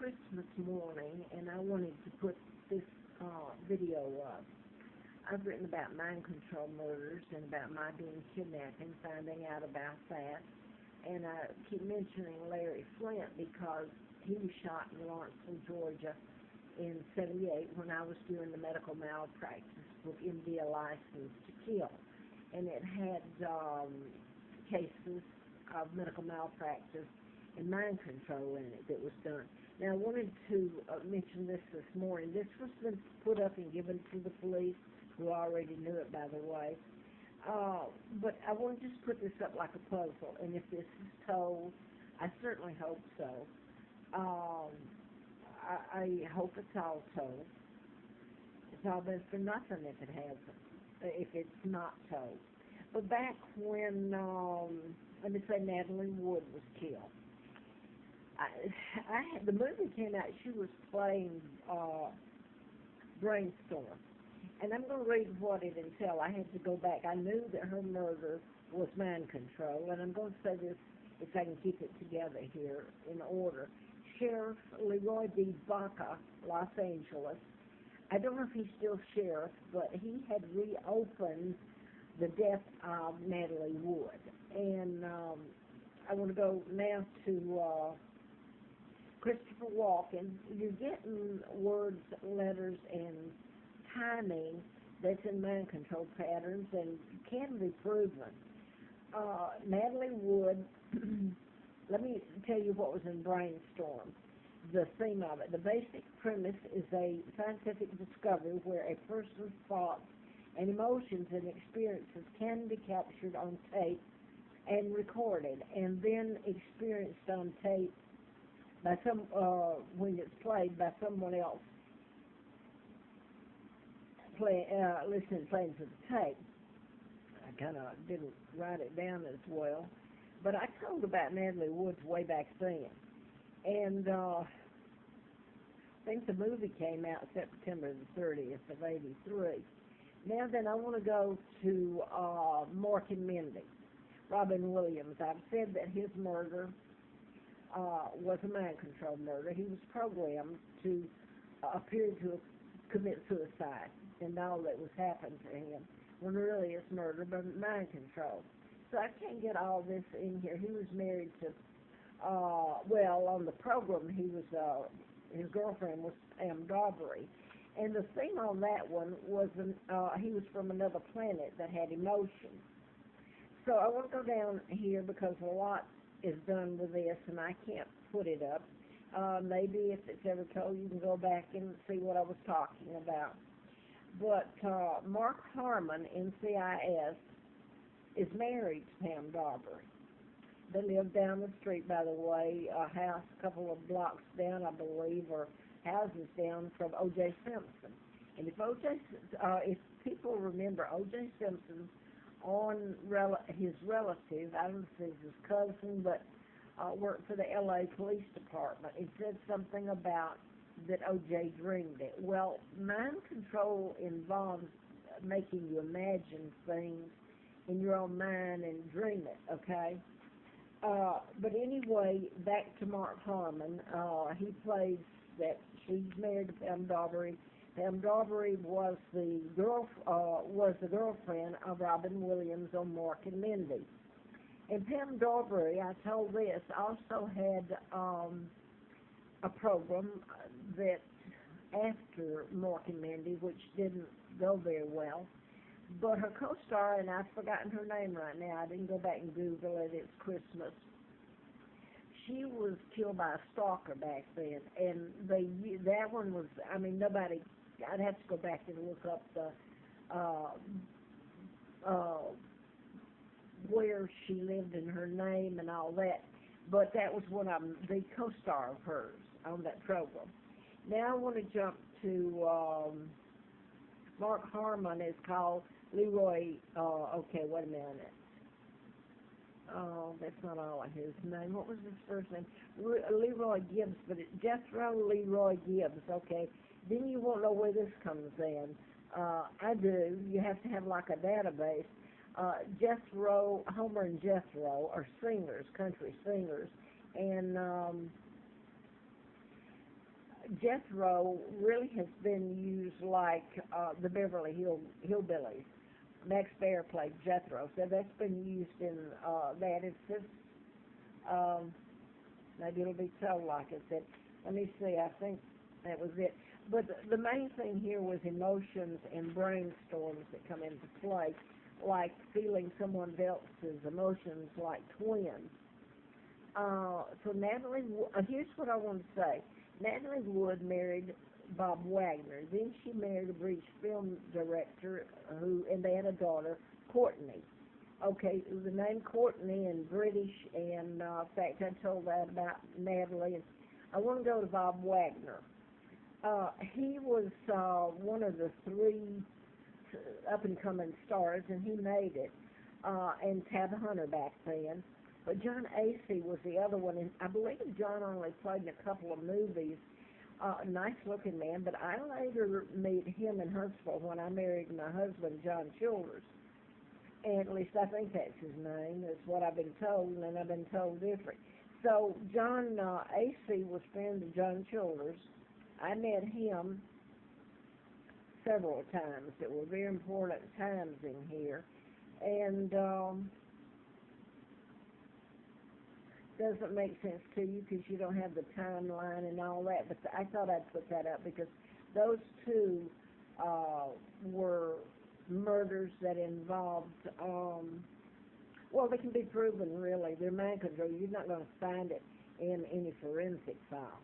Christmas morning, and I wanted to put this video up. I've written about mind control murders and about my being kidnapped and finding out about that. And I keep mentioning Larry Flint because he was shot in Lawrenceville, Georgia in '78 when I was doing the medical malpractice with MD a license to kill. And it had cases of medical malpractice and mind control in it that was done. Now, I wanted to mention this morning. This was been put up and given to the police, who already knew it, by the way. But I want to just put this up like a puzzle, and if this is told, I certainly hope so. I hope it's all told. It's all been for nothing if it hasn't, if it's not told. But back when, let me say, Natlie Wood was killed, the movie came out. She was playing BRAINSTORM. And I'm going to read what it entailed. I had to go back. I knew that her murder was mind control, and I'm going to say this if I can keep it together here in order. Sheriff Leroy D. Baca, Los Angeles. I don't know if he's still sheriff, but he had reopened the death of Natlie Wood. And I want to go now to Christopher Walken. You're getting words, letters, and timing that's in mind control patterns and can be proven. Natlie Wood, let me tell you what was in BRAINSTORM, the theme of it. The basic premise is a scientific discovery where a person's thoughts and emotions and experiences can be captured on tape and recorded, and then experienced on tape by some, when it's played by someone else. Listening playing to the tape. I kind of didn't write it down as well, but I told about Natlie Woods way back then, and I think the movie came out September the 30th of '83. Now then, I want to go to Mark and Mindy, Robin Williams. I've said that his murder was a mind control murder. He was programmed to appear to commit suicide, and all that was happening to him, when really it's murder, but mind control. So I can't get all this in here. He was married to, well, on the program, he was, his girlfriend was Pam Daubery. And the thing on that one was, he was from another planet that had emotions. So I want to go down here because a lot is done with this, and I can't put it up. Maybe if it's ever told, you can go back and see what I was talking about. But Mark Harmon, NCIS, is married to Pam Daubery. They live down the street, by the way, a house a couple of blocks down, I believe, or houses down from O.J. Simpson. And if people remember, O.J. Simpson, on his relative, I don't know if it's his cousin, but worked for the L.A. Police Department. It said something about that O.J. dreamed it. Well, mind control involves making you imagine things in your own mind and dream it, okay? But anyway, back to Mark Harmon. He plays that she's married to Pam Daubery. Pam Daubery was the girlfriend of Robin Williams on Mark and Mindy. And Pam Daubery, I told this, also had a program that after Mark and Mindy, which didn't go very well. But her co-star, and I've forgotten her name right now, I didn't go back and Google it, it's Christmas. She was killed by a stalker back then, and that one was, I mean, nobody, I'd have to go back and look up the, where she lived and her name and all that, but that was one of them, the co-star of hers on that program. Now I want to jump to Mark Harmon is called Leroy, okay, wait a minute. Oh, that's not all of his name. What was his first name? Leroy Gibbs, but it's Jethro Leroy Gibbs, okay. Then you won't know where this comes in. I do. You have to have like a database. Jethro, Homer and Jethro are singers, country singers, and Jethro really has been used like the Hillbillies. Max Baer played Jethro, so that's been used in that. It's just, um, maybe it'll be told like it. That, let me see, I think that was it. But the main thing here was emotions and brainstorms that come into play, like feeling someone else's emotions like twins. So Natalie, here's what I want to say. Natalie Wood married Bob Wagner. Then she married a British film director and they had a daughter, Courtney. Okay, the name Courtney in British, and in fact, I told that about Natalie. And I want to go to Bob Wagner. He was one of the three up-and-coming stars, and he made it, and Tab Hunter back then. But John Acey was the other one, and I believe John only played in a couple of movies. Nice-looking man, but I later meet him in Huntsville when I married my husband, John Childers. And at least I think that's his name. That's what I've been told, and I've been told different. So John Acey was friend of John Childers. I met him several times. That were very important times in here. And doesn't make sense to you because you don't have the timeline and all that, but I thought I'd put that up because those two were murders that involved, well, they can be proven, really. They're mind control. You're not going to find it in any forensic file.